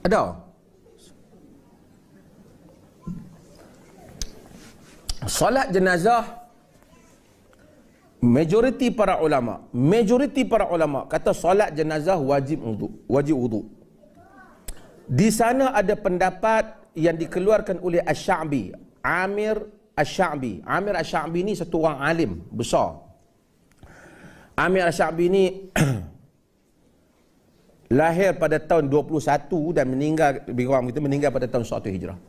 Ada. Solat jenazah, majoriti para ulama kata solat jenazah wajib wudu. Di sana ada pendapat yang dikeluarkan oleh Asy-Sya'bi, Amir Asy-Sya'bi. Amir Asy-Sya'bi ni satu orang alim besar. Amir Asy-Sya'bi ni lahir pada tahun 21 dan meninggal, lebih kurang kita meninggal pada tahun 1 Hijrah.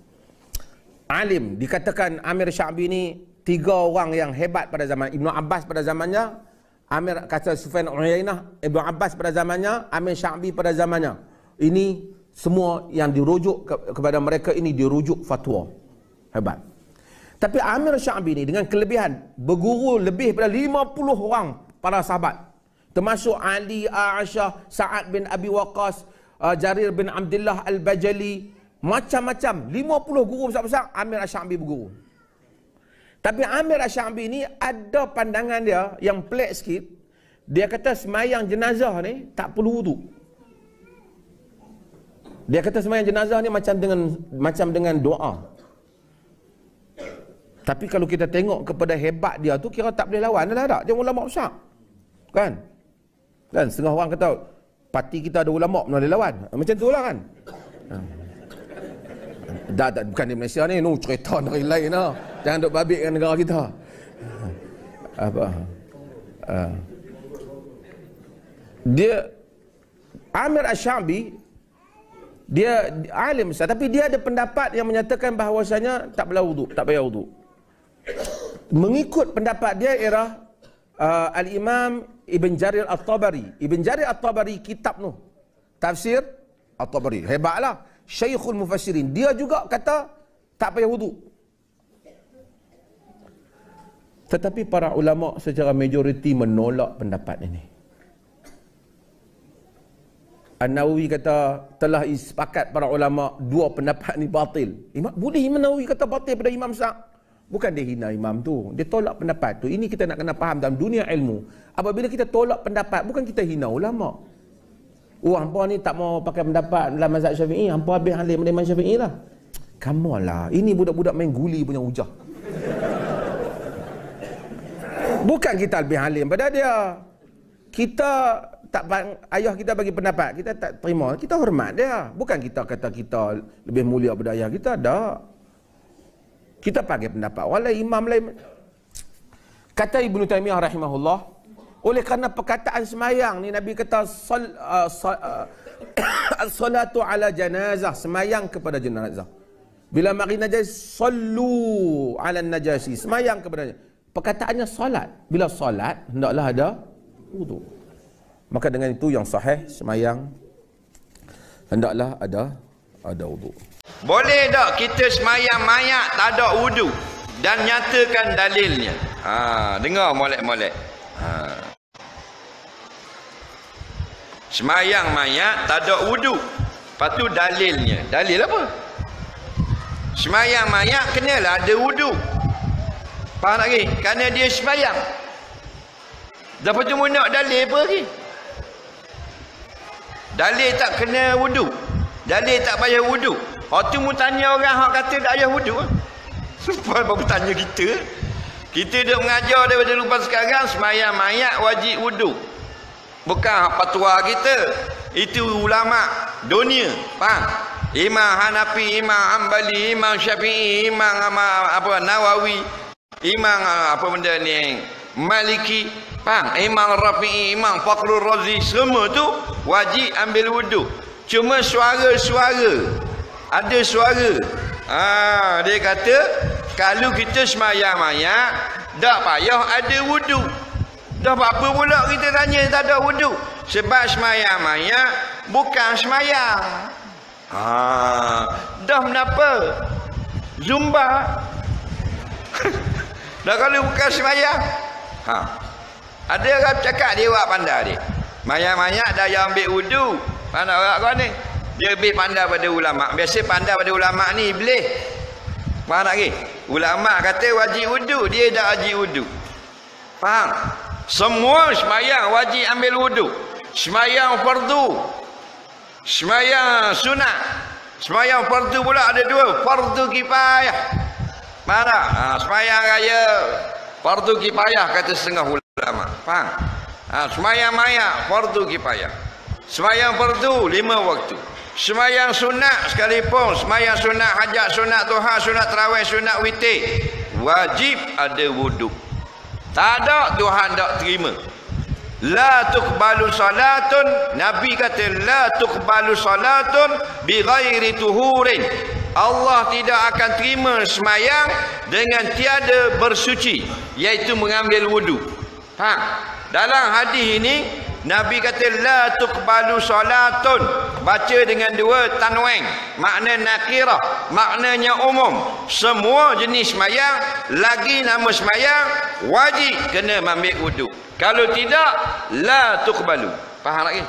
Alim, dikatakan Amir Asy-Sya'bi ni 3 orang yang hebat pada zaman Ibnu Abbas pada zamannya, Amir kata Sufyan Uyainah, Ibnu Abbas pada zamannya, Amir Asy-Sya'bi pada zamannya. Ini semua yang dirujuk kepada mereka ini dirujuk fatwa. Hebat. Tapi Amir Asy-Sya'bi ni dengan kelebihan berguru lebih pada 50 orang para sahabat. Termasuk Ali, Aisyah, Sa'ad bin Abi Waqqas, Jarir bin Abdullah Al-Bajali, macam-macam. 50 guru besar-besar Amir Asy-Sya'bi berguru. Tapi Amir Asy-Sya'bi ni ada pandangan dia yang pelik sikit. Dia kata semayang jenazah ni tak perlu wudu. Dia kata semayang jenazah ni macam dengan doa. Tapi kalau kita tengok kepada hebat dia tu, kira tak boleh lawan dah tak? Dia ulama besar. Kan? Kan setengah orang kata parti kita ada ulama mana boleh lawan. Macam tu lah kan? Bukan di Malaysia ni, cerita dari lain lah. Jangan duk babitkan negara kita. Apa? Dia Amir Asy-Sya'bi dia alim besar, tapi dia ada pendapat yang menyatakan bahawasanya tak payah wudu. Mengikut pendapat dia ialah Al-Imam Ibn Jarir At-Tabari. Ibn Jarir At-Tabari kitab tu Tafsir At-Tabari, hebatlah, Syekhul Mufassirin. Dia juga kata tak payah wudu. Tetapi para ulama secara majoriti menolak pendapat ini. An-Nawawi kata telah sepakat para ulama dua pendapat ni batil. Boleh Imam Nawawi kata batil pada Imam Sa'ad. Bukan dia hina imam tu, dia tolak pendapat tu. Ini kita nak kena faham dalam dunia ilmu. Apabila kita tolak pendapat, bukan kita hina ulama. Hampa ni tak mau pakai pendapat dalam mazhab Syafi'i, hampa habis alim Imam Syafi'i lah. Come on lah, ini budak-budak main guli punya hujah. Bukan kita lebih alim pada dia. Kita tak, ayah kita bagi pendapat, kita tak terima, kita hormat dia. Bukan kita kata kita lebih mulia pada ayah kita, tak. Kita pakai pendapat walaupun imam lain. Kata Ibnu Taimiyah rahimahullah, oleh kerana perkataan semayang ni Nabi kata as-salatu ala janazah, semayang kepada jenazah. Bila mari najis, sallu ala najasi, semayang kepada. Perkataannya solat. Bila solat hendaklah ada wudu. Maka dengan itu yang sahih, semayang hendaklah ada wudu. Boleh tak kita semayang mayat tak ada wudu dan nyatakan dalilnya? Dengar molek-molek. Semayang mayat tak ada wudu. Lepas tu dalilnya. Dalil apa? Semayang mayat kenalah ada wudu. Faham tak lagi? Kerana dia semayang. Lepas tu mu nak dalil apa lagi? Dalil tak kena wudu. Dalil tak payah wudu. Waktu mu tanya orang hak kata tak payah wudu. Apa bertanya kita? Kita duk mengajar daripada lupa sekarang semayang mayat wajib wudu. Bukan fatwa kita. Itu ulama dunia. Faham? Imam Hanafi, Imam Hanbali, Imam Syafi'i, Imam Nawawi, Imam apa benda ni, Maliki, faham? Imam Rafi'i, Imam Fakhrul Razi, semua tu wajib ambil wudu. Cuma suara-suara, ada suara. Dia kata kalau kita semayang mayat tak payah ada wudu. Dah apa pula kita tanya tak ada wudu? Sebab semayang mayat bukan semayang. Dah kenapa? Zumba. Dah kalau bukan semayang. Ada orang cakap dia buat pandai dia. Mayat-mayat dah yang ambil wudu. Mana orang kau ni? Dia lebih pandai pada ulama. Biasa pandai pada ulama ni iblis. Faham tak lagi? Ulama kata wajib wudu, dia dah wajib wudu. Faham? Semua semayang wajib ambil wudu. Semayang fardu. Semayang sunat. Semayang fardu pula ada dua. Fardu kifayah. Mana? Semayang raya fardu kifayah kata setengah ulama. Faham? Semayang maya fardu kifayah. Semayang fardu 5 waktu. Semayang sunat sekalipun, semayang sunat hajat, sunat duha, sunat tarawih, sunat witir, wajib ada wuduk. Tak ada Tuhan tak terima. La tuqbalu salatun, Nabi kata la tuqbalu salatun bi ghairi tuhurin. Allah tidak akan terima semayang dengan tiada bersuci, iaitu mengambil wudu. Dalam hadis ini Nabi kata la tuqbalu salatun, baca dengan dua tanwin, makna nakirah, maknanya umum. Semua jenis semayang lagi nama semayang wajib kena ambil wudu. Kalau tidak la tuqbalu. Faham lagi?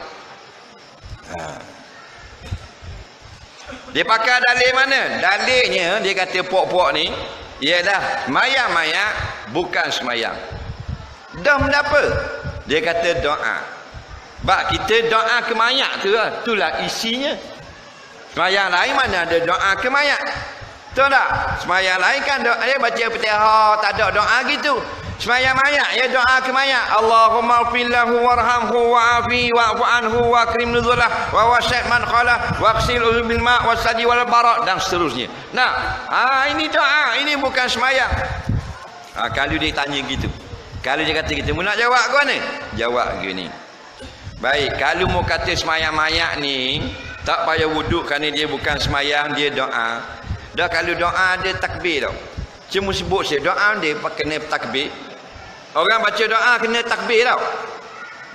Dia pakai dalil mana? Dalilnya dia kata puak-puak ni ialah mayang-mayang bukan semayang. Dah menapa? Dia kata doa. Bak kita doa ke mayat tu lah. Itulah isinya. Semayang lain mana ada doa ke mayat? Tahu tak? Semayang lain kan doa dia baca Fatihah, tak ada doa gitu. Semayang mayat ya doa ke mayat. Allahumma fillahu warhamhu wa'afi wa'fu anhu wa akrim nuzulah wa wasyat man khala wa qsil bil ma' wasaji wal barak dan seterusnya. Nah, ini doa, ini bukan semayang. Kalau dia tanya gitu. Kalau dia kata kita, "Mu nak jawab ke mana?" Jawab gini. Baik, kalau mau kata semayang mayat ni tak payah wuduk kerana dia bukan semayang, dia doa. Dah kalau doa dia takbir tau. Cuma sebut saya doa dia kena takbir. Orang baca doa kena takbir tau.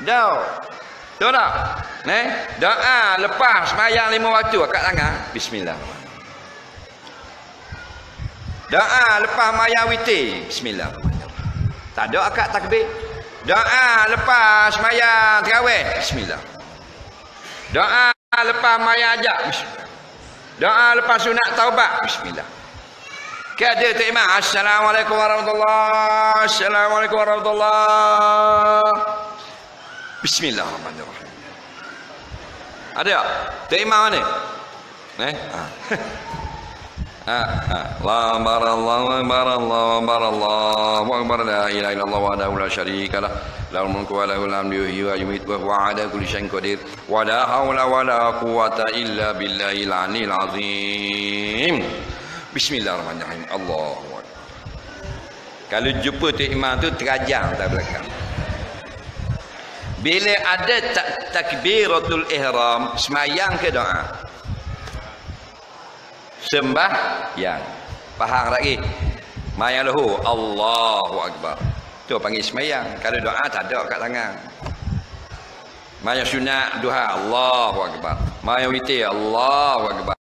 Dah. Tahu tak? Doa lepas semayang 5 waktu akak tangan bismillah. Doa lepas mayang witir bismillah. Tak ada akak takbir. Doa lepas semayang tarawih bismillah. Doa lepas mayang hajat bismillah. Doa lepas sunat taubat bismillah. Kada tu imam assalamualaikum warahmatullahi, assalamualaikum warahmatullahi, bismillahirrahmanirrahim. Ada tak? Tu imam mana? Allah barallahu barallahu barallahu akbar la ilaha illallah wahdahu la syarika lah lahul mulku wa lahul hamdu yuhyi wa yumiitu wa huwa ala kulli syai'in qadir wa la haula wa la quwwata illa billahil aliyyil azim. Bismillahirrahmanirrahim. Allahu akbar. Kalau jumpa tu imam tu terajang tak belakang. Bila ada takbiratul ihram, semayang ke doa? Sembahyang. Faham lagi? Mayang lahu Allahu akbar. Tu panggil semayang. Kalau doa tak ada kat tangan. Mayang sunat duha Allahu akbar. Mayang witir Allahu akbar.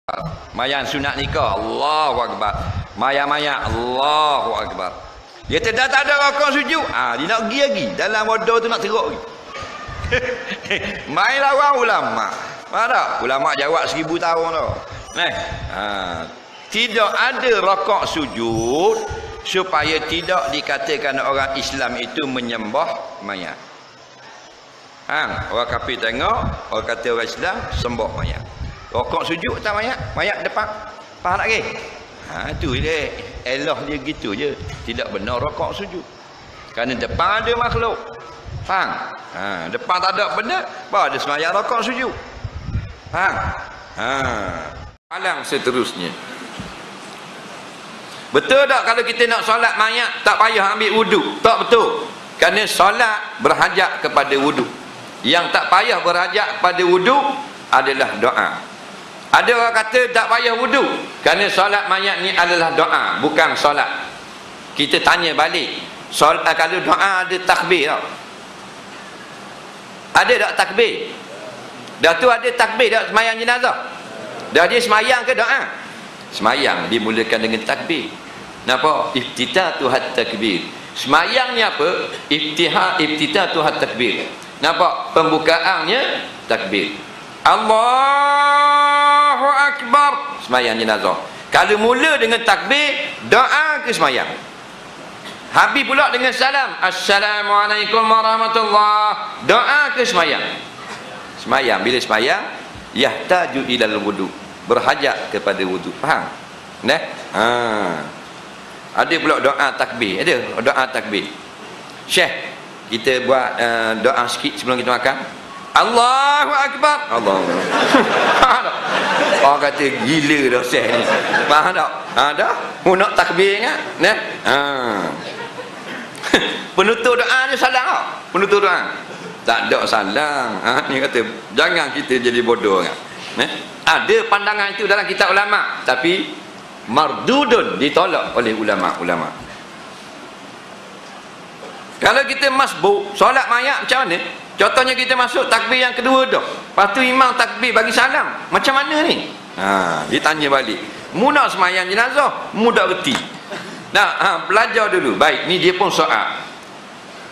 Mayang sunat nikah Allahu akbar. Mayang-mayang Allahu akbar. Dia tak ada rakaat sujud. Dia nak pergi lagi. Dalam bodoh tu nak teruk lagi. Main lawan ulama. Mana? Ulama jawab 1000 tahun tu. Tidak ada rakaat sujud supaya tidak dikatakan orang Islam itu menyembah mayat. Orang kafir tengok, orang kata orang Islam sembah mayat. Rakaat sujud tak mayat, mayat depan. Faham tak ke? Tu dia. Elah dia gitu je. Tidak benar rakaat sujud. Kerana depan ada makhluk. Faham? Depan tak ada benda, bahawa ada semayang rakaat sujud. Faham? Alang seterusnya. Betul tak kalau kita nak solat mayat tak payah ambil wuduk? Tak betul. Kerana solat berhajat kepada wuduk. Yang tak payah berhajat kepada wuduk adalah doa. Ada orang kata tak payah wuduk kerana solat mayat ni adalah doa, bukan solat. Kita tanya balik. Solat kalau doa ada takbir tak? Ada tak takbir? Dah tu ada takbir tak semayang jenazah? Dah dia semayang ke doa? Semayang dimulakan dengan takbir. Nampak? Iftitatuhat takbir. Semayangnya apa? Iftitatuhat takbir. Nampak? Pembukaannya takbir. Allahu akbar. Semayang jenazah. Kalau mula dengan takbir, doa ke semayang? Habis pula dengan salam. Assalamualaikum warahmatullahi. Doa ke semayang? Semayang. Bila semayang, yahtaju ilal wudu, berhajat kepada wudu. Faham? Nah, ada pula doa takbir. Ada doa takbir. Syekh, kita buat doa sikit sebelum kita makan. Allahu Akbar. Allah. Orang kata gila dah Syekh ni. Faham tak? Dah. Nak takbir kan? Nah. Penutup doa dia salah tak? Penutup doa. Tak ada salah. Ni kata jangan kita jadi bodoh kan. Ada pandangan itu dalam kitab ulama, tapi mardudun, ditolak oleh ulama-ulama. Kalau kita masbuk solat mayat macam mana? Contohnya kita masuk takbir yang kedua dah. Lepas tu imam takbir bagi salam. Macam mana ni? Dia tanya balik. Mu nak semayang jenazah? Mu tak reti. Nah, belajar dulu. Baik, ni dia pun soal.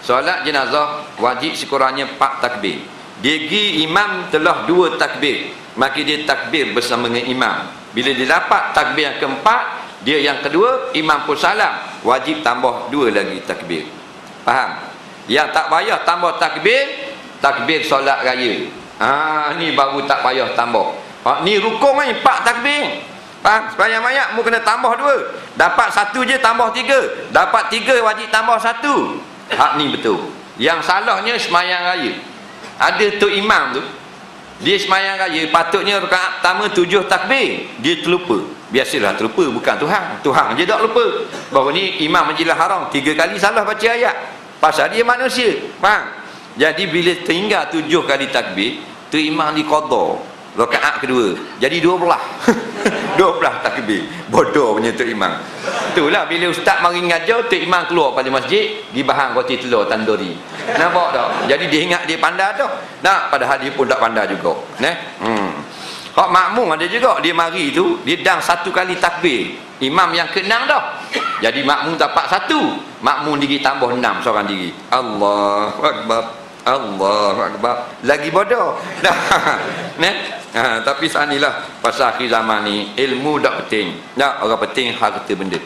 Solat jenazah wajib sekurangnya 4 takbir. Dia imam telah 2 takbir, maka dia takbir bersama dengan imam. Bila dia dapat takbir yang keempat, dia yang kedua, imam pun salam, wajib tambah 2 lagi takbir. Faham? Yang tak payah tambah takbir, takbir solat raya. Ni baru tak payah tambah. Ni rukun ni 4 takbir. Faham? Sembahyang mayat mu kena tambah 2. Dapat 1 je tambah 3. Dapat 3 wajib tambah 1. Hak ni betul. Yang salahnya sembahyang raya. Ada tu imam tu, dia sembahyang raya, patutnya rakaat pertama 7 takbir, dia terlupa. Biasalah terlupa, bukan Tuhan je tak lupa. Bahawa ni imam Masjidil Haram 3 kali salah baca ayat. Pasal dia manusia. Faham? Jadi bila tinggal 7 kali takbir, tu imam diqadha rakaat kedua. Jadi 12. 12 takbir. Bodoh punya tu imam. Itulah bila ustaz mari ngajar, tu imam keluar pada masjid, di bahan roti telur tanduri. Nampak tak? Jadi dia ingat dia pandai dah. Nah, padahal dia pun tak pandai juga. Hak makmum ada juga, dia mari tu, dia dang 1 kali takbir. Imam yang ke-6 dah. Jadi makmum dapat 1. Makmum diri tambah 6 seorang diri. Allahu Akbar. Allahu Akbar. Lagi bodoh. Tapi sanilah pasal akhir zaman ni, ilmu tak penting. Orang penting harta benda.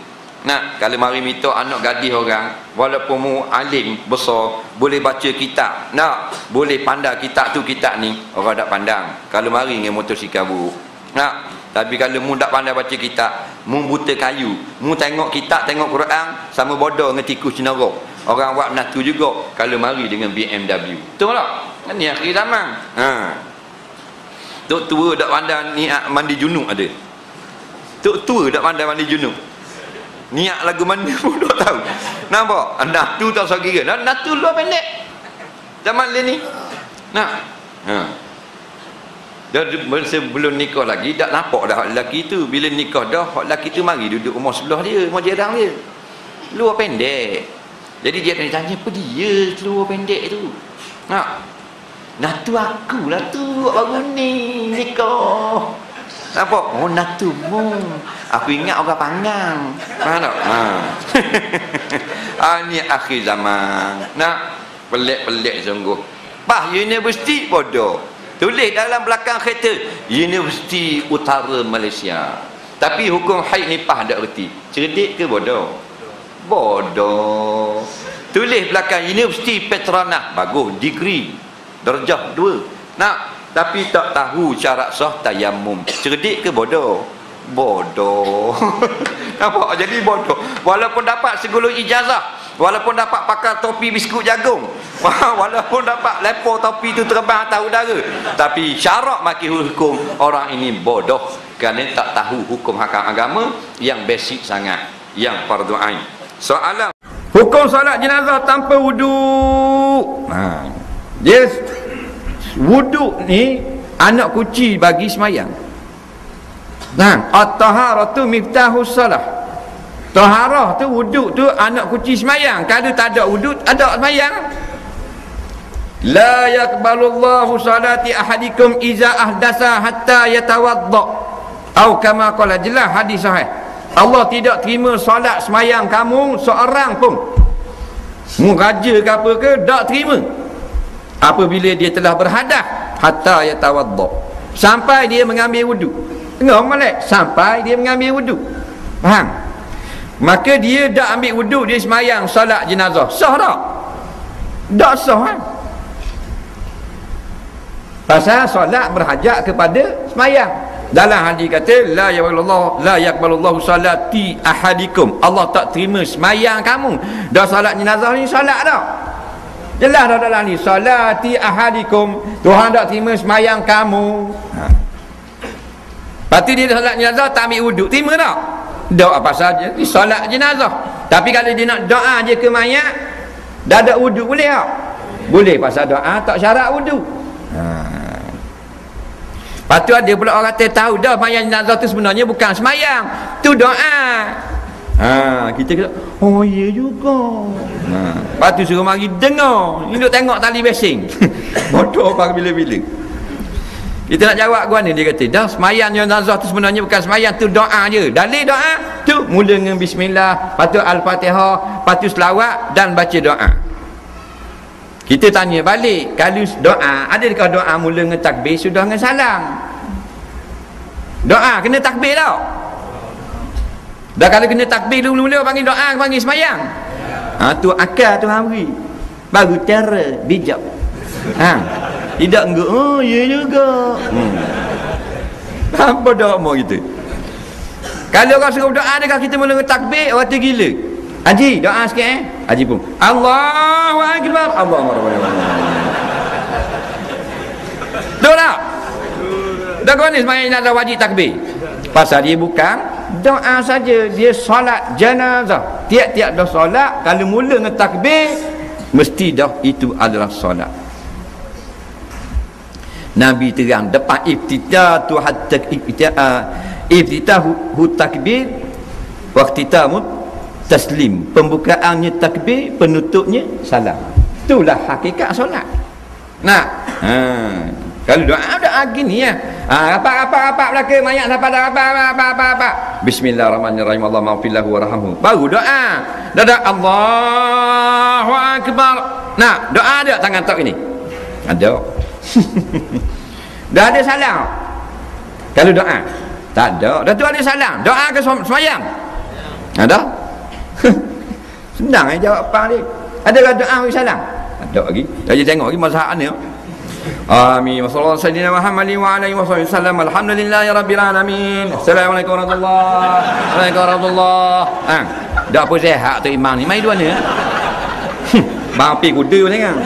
Kalau mari minta anak gadis orang, walaupun mu alim besar, boleh baca kitab, boleh pandang kitab tu kitab ni, orang tak pandang. Kalau mari dengan motosikal buruk. Tapi kalau mu tak pandai baca kitab, mu buta kayu, mu tengok kitab, tengok Quran, sama bodoh dengan tikus cenarok. Orang buat menatu juga kalau mari dengan BMW. Betul tak? Ni akhir zaman. Tok tua tak pandai niat mandi junub ada. Tok tua tak pandai mandi junub. Niat lagu mana pun tak tahu. Nampak? Natu tak usah kira. Natu luar pendek. Zaman dia ni. Sebelum nikah lagi tak nampak dah hak lelaki tu. Bila nikah dah, hak lelaki tu mari duduk rumah sebelah dia, rumah jiran dia. Luar pendek. Jadi dia kena tanya, apa dia luar pendek tu? Natu aku lah tu baru ni nikah. Nampak? Oh natu mu. Aku ingat orang Pangang. Faham tak? Ni akhir zaman. Pelik-pelik sungguh. Universiti bodoh. Tulis dalam belakang kereta, Universiti Utara Malaysia. Tapi hukum haid nifas tak erti. Cerdik ke bodoh? Bodoh. Tulis belakang Universiti Petronas, bagus, degree, darjah 2. Tapi tak tahu syarat sah tayamum. Cerdik ke bodoh? Bodoh. Nampak? Jadi bodoh. Walaupun dapat segulung ijazah, walaupun dapat pakai topi biskut jagung, walaupun dapat lepo topi tu terbang atas udara, tapi syarat maki hukum, orang ini bodoh kerana tak tahu hukum hakam agama yang basic sangat, yang fardu ain. Soalan hukum solat jenazah tanpa wudu. Yes, wudu ni anak kunci bagi semayang. At-taharatu miftahus salah. Taharah tu, wuduk tu anak kunci semayang. Kalau tak ada wuduk, ada semayang. La yakbalullahu salati ahadikum iza ahdasa hatta yatawadda. Atau kama qala, jelas hadis sahih. Allah tidak terima solat semayang kamu seorang pun. Mu raja ke apa ke, tak terima. Apabila dia telah berhadas, hatta yatawadda. Sampai dia mengambil wuduk. Tengok molek, sampai dia mengambil wuduk. Faham? Maka dia dah ambil wuduk, dia semayang solat jenazah. Sah tak? Tak sah kan? Pasal solat berhajat kepada semayang. Dalam hadis kata la yaqbalullahu salati ahadikum. Allah tak terima semayang kamu. Dah solat jenazah ni solat dah. Jelas dah dalam ni salati ahadikum. Tuhan tak terima semayang kamu. Lepas tu dia solat jenazah tak ambil wuduk, terima tak? Doa apa saja ni solat jenazah. Tapi kalau dia nak doa je ke mayat, dah ada wuduk boleh tak? Boleh, pasal doa tak syarat wuduk. Lepas tu ada pula orang kata tahu dah mayat jenazah tu sebenarnya bukan semayang, tu doa. Kita kata oh ya juga. Lepas tu suruh mari dengar, ni duk tengok tali basing. Bodoh apa bila-bila. Kita nak jawab gua ni, dia kata dah semayang jenazah tu sebenarnya bukan semayang, tu doa je. Dalil doa tu mula dengan bismillah, lepas tu al-Fatihah, lepas tu selawat dan baca doa. Kita tanya balik, kalau doa, adakah doa mula dengan takbir sudah dengan salam? Doa kena takbir tau. Dah kalau kena takbir dulu-mula panggil doa, panggil semayang. Tu akal tu hari. Baru terror, bijak. Tidak enggak, oh ya juga. Apa doa mau kita? Kalau orang suruh doa, adakah kita mula dengan takbir? Orang tu gila. Haji, doa sikit Haji pun Allahu Akbar, Allahu Akbar. Betul tak? Dah kau ni semayang jenazah wajib takbir. Pasal dia bukan doa saja, dia solat jenazah. Tiap-tiap dah solat, kalau mula dengan takbir, mesti dah itu adalah solat. Nabi terang depan iftitahu hatta iftitahu takbir wa iftitamu taslim, pembukaannya takbir, penutupnya salam. Itulah hakikat solat. Kalau doa gini ya. Rapat belaka mayat sampai dah rapat. Bismillahirrahmanirrahim. Allahumma ighfir lahu warhamhu. Baru doa. Dah Allahu Akbar. Doa ada tangan tok ini. Ada. Dah ada salam. Kalau doa tak ada. Dah tu ada salam. Doa ke semayang? Ada? Senang jawab apa ni. Adakah doa bagi salam? Ada lagi. Jadi tengok lagi mazhab ni. Amin. Wassallallahu alaihi Muhammadin wa alihi wasallam. Alhamdulillahi rabbil alamin. Assalamualaikum warahmatullahi wabarakatuh. Dah apa sihat tu imam ni. Mai dua ni. Bang pi kuda ni kan.